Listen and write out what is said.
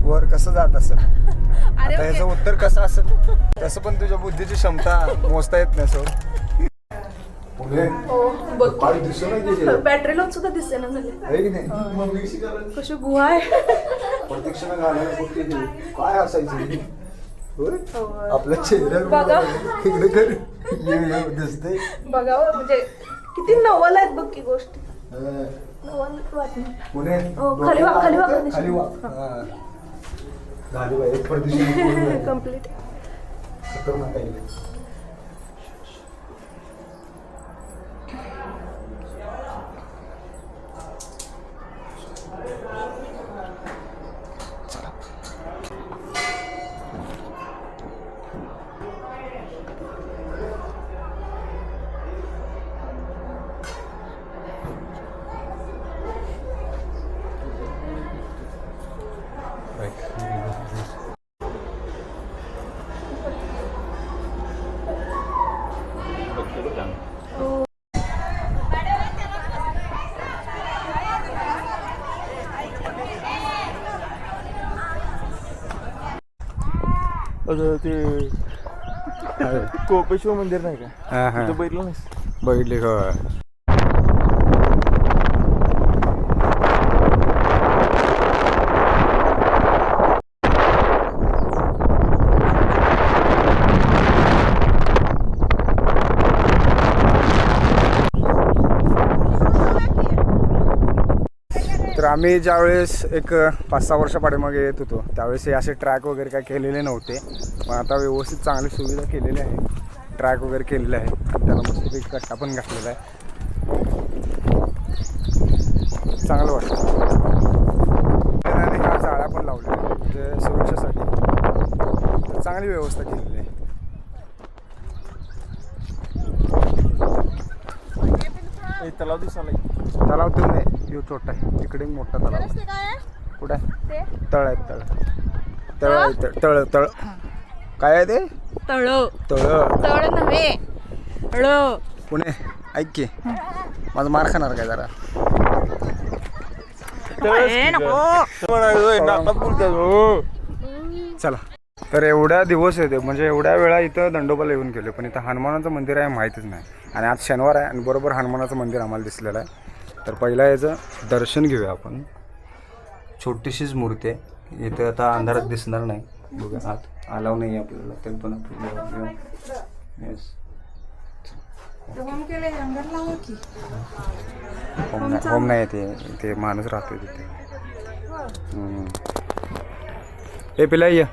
वर कसं जात असेल आता ह्याचं उत्तर कसं असेल तसं पण तुझ्या बुद्धीची क्षमता मोजता येत नाही सोड. बॅटरी लावून सुद्धा दिसते ना झाले कशी गुहा आहे. प्रदक्षिणा घालायला कुठे काय असायचं आपल्या चेहऱ्यावर दिसते बघावं म्हणजे किती नवल आहेत बघ की गोष्टी. खाली वा खाली वा खाली वा झाली एक प्रदक्षिणा कम्प्लीट. खतरनाक आहे. ते कोपेश्वर मंदिर नाही का बघितलं नाहीस? बघितले का तर आम्ही ज्यावेळेस एक 5-6 वर्षा पाठीमागे येत होतो त्यावेळेस हे असे ट्रॅक वगैरे काय केलेले नव्हते पण आता व्यवस्थित चांगली सुविधा केलेली आहे. ट्रॅक वगैरे केलेले आहे त्याला मस्तपैकी कट्टा पण घातलेला आहे. चांगलं वाटतं. ह्या जाळ्या पण लावल्या म्हणजे सुरक्षेसाठी तर चांगली व्यवस्था केलेली आहे. तलाव दिसाला तलाव तर नाही यो छोटा आहे तिकडे मोठा तलाव कुठं आहे तळ आहे तळ आहे तळ तळ काय आहे ते तळ तळ तळ नव्हे तळ पुणे ऐक की माझं मार खाणार काय जरा चला. तर एवढ्या दिवस येते म्हणजे एवढ्या वेळा इथं दंडोबाला येऊन गेलो पण इथं हनुमानाचं मंदिर आहे माहीतच नाही आणि आज शनिवार आहे आणि बरोबर हनुमानाचं मंदिर आम्हाला दिसलेलं आहे. तर पहिला याचं दर्शन घेऊया आपण. छोटीशीच मूर्ती आहे इथं आता अंधारात दिसणार नाही बघा आत अलाव नाही आपल्याला तरी पण येस होम नाही येते ते माणूस राहतोय तिथे. हे पिला ये